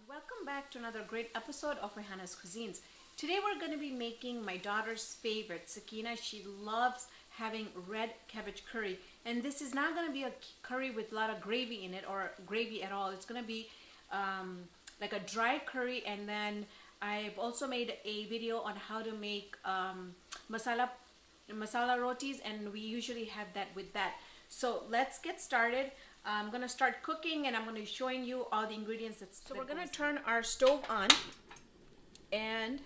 Welcome back to another great episode of Rihanna's Cuisines. Today we're going to be making my daughter's favorite, Sakina. She loves having red cabbage curry, and this is not going to be a curry with a lot of gravy in it or gravy at all. It's going to be like a dry curry, and then I've also made a video on how to make masala rotis, and we usually have that with that. So let's get started. I'm gonna start cooking and I'm gonna be showing you all the ingredients. So we're gonna turn our stove on, and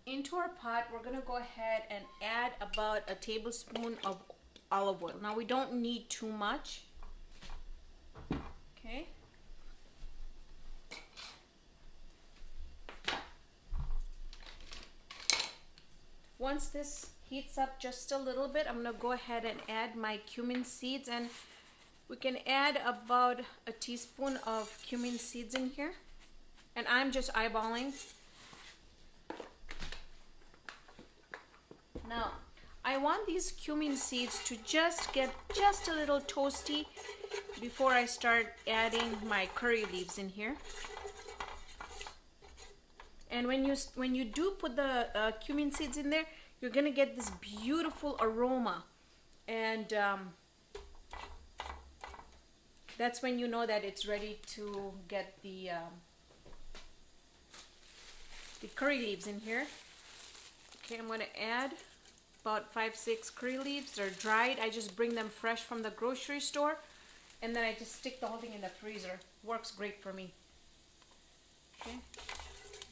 into our pot we're gonna go ahead and add about a tablespoon of olive oil. Now we don't need too much. Okay. Once this heats up just a little bit, I'm gonna go ahead and add my cumin seeds, and we can add about a teaspoon of cumin seeds in here, and I'm just eyeballing. Now I want these cumin seeds to just get just a little toasty before I start adding my curry leaves in here. And when you do put the cumin seeds in there, you're gonna get this beautiful aroma, and that's when you know that it's ready to get the curry leaves in here. Okay, I'm gonna add about 5-6 curry leaves. They're dried. I just bring them fresh from the grocery store, and then I just stick the whole thing in the freezer. Works great for me. Okay,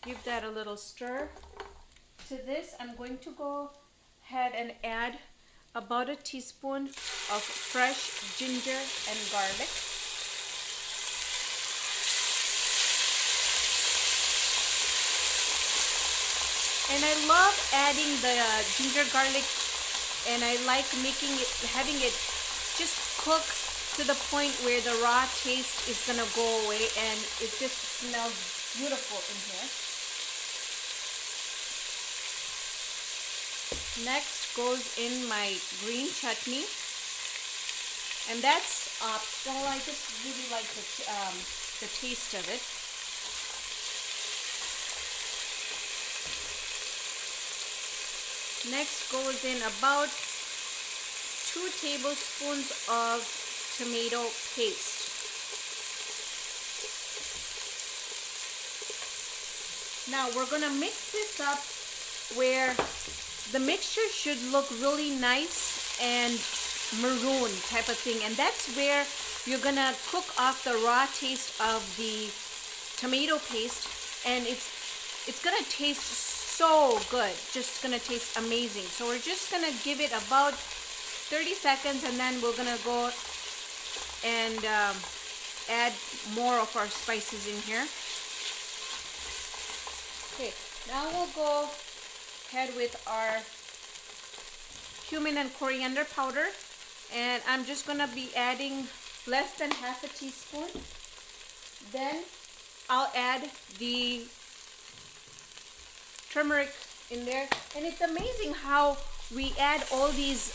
give that a little stir. To this, I'm going to go ahead and add about a teaspoon of fresh ginger and garlic. And I love adding the ginger garlic, and I like having it just cook to the point where the raw taste is gonna go away, and it just smells beautiful in here. Next goes in my green chutney, and that's optional. I just really like the taste of it. Next goes in about 2 tablespoons of tomato paste. Now we're gonna mix this up where the mixture should look really nice and maroon type of thing, and that's where you're gonna cook off the raw taste of the tomato paste, and it's gonna taste so good, just gonna taste amazing. So we're just gonna give it about 30 seconds, and then we're gonna go and add more of our spices in here. Okay, now we'll go ahead with our cumin and coriander powder, and I'm just gonna be adding less than half a teaspoon. Then I'll add the turmeric in there, and it's amazing how we add all these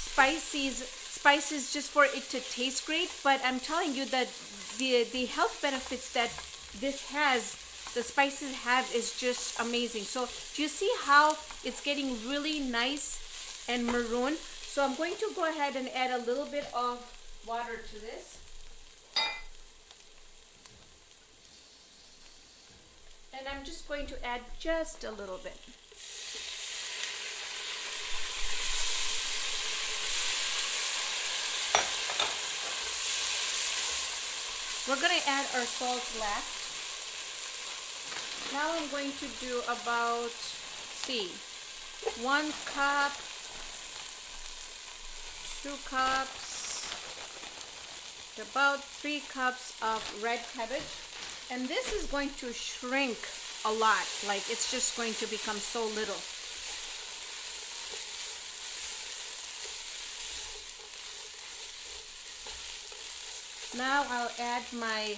spices just for it to taste great, but I'm telling you that the health benefits that this has, the spices have, is just amazing. So do you see how it's getting really nice and maroon? So I'm going to go ahead and add a little bit of water to this. And I'm just going to add just a little bit. We're going to add our salt last. Now I'm going to do about, 1 cup, 2 cups, about 3 cups of red cabbage. And this is going to shrink a lot, like it's just going to become so little. Now I'll add my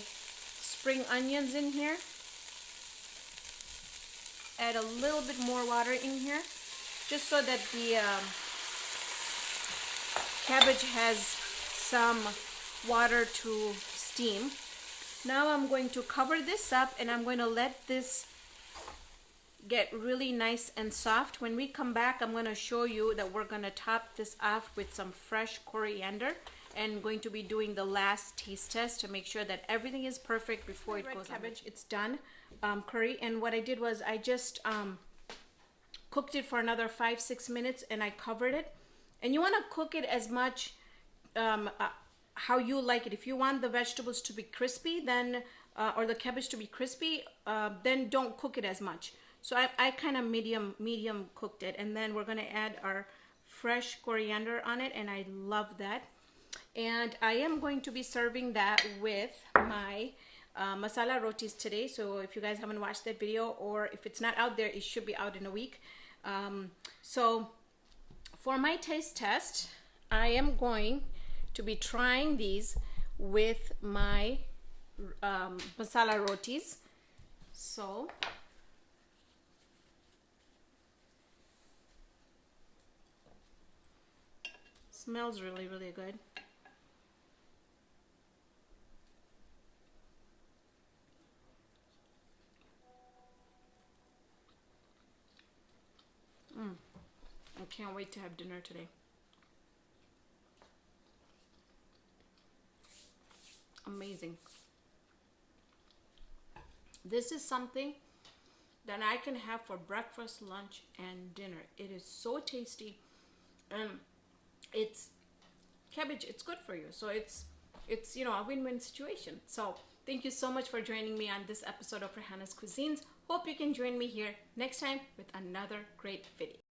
spring onions in here. Add a little bit more water in here, just so that the cabbage has some water to steam. Now I'm going to cover this up and I'm going to let this get really nice and soft. When we come back, I'm going to show you that we're going to top this off with some fresh coriander and going to be doing the last taste test to make sure that everything is perfect before it goes on. It's done, curry, and what I did was I just cooked it for another 5-6 minutes and I covered it. And you want to cook it as much how you like it. If you want the vegetables to be crispy, then or the cabbage to be crispy, then don't cook it as much. So I kind of medium cooked it, and then we're going to add our fresh coriander on it, and I love that. And I am going to be serving that with my masala rotis today. So if you guys haven't watched that video, or if it's not out there, it should be out in a week. So for my taste test, I am going to be trying these with my masala rotis. So smells really good. I can't wait to have dinner today. Amazing. This is something that I can have for breakfast, lunch, and dinner. It is so tasty, and it's cabbage. It's good for you, so it's you know, a win-win situation. So thank you so much for joining me on this episode of Rehana's Cuisines. Hope you can join me here next time with another great video.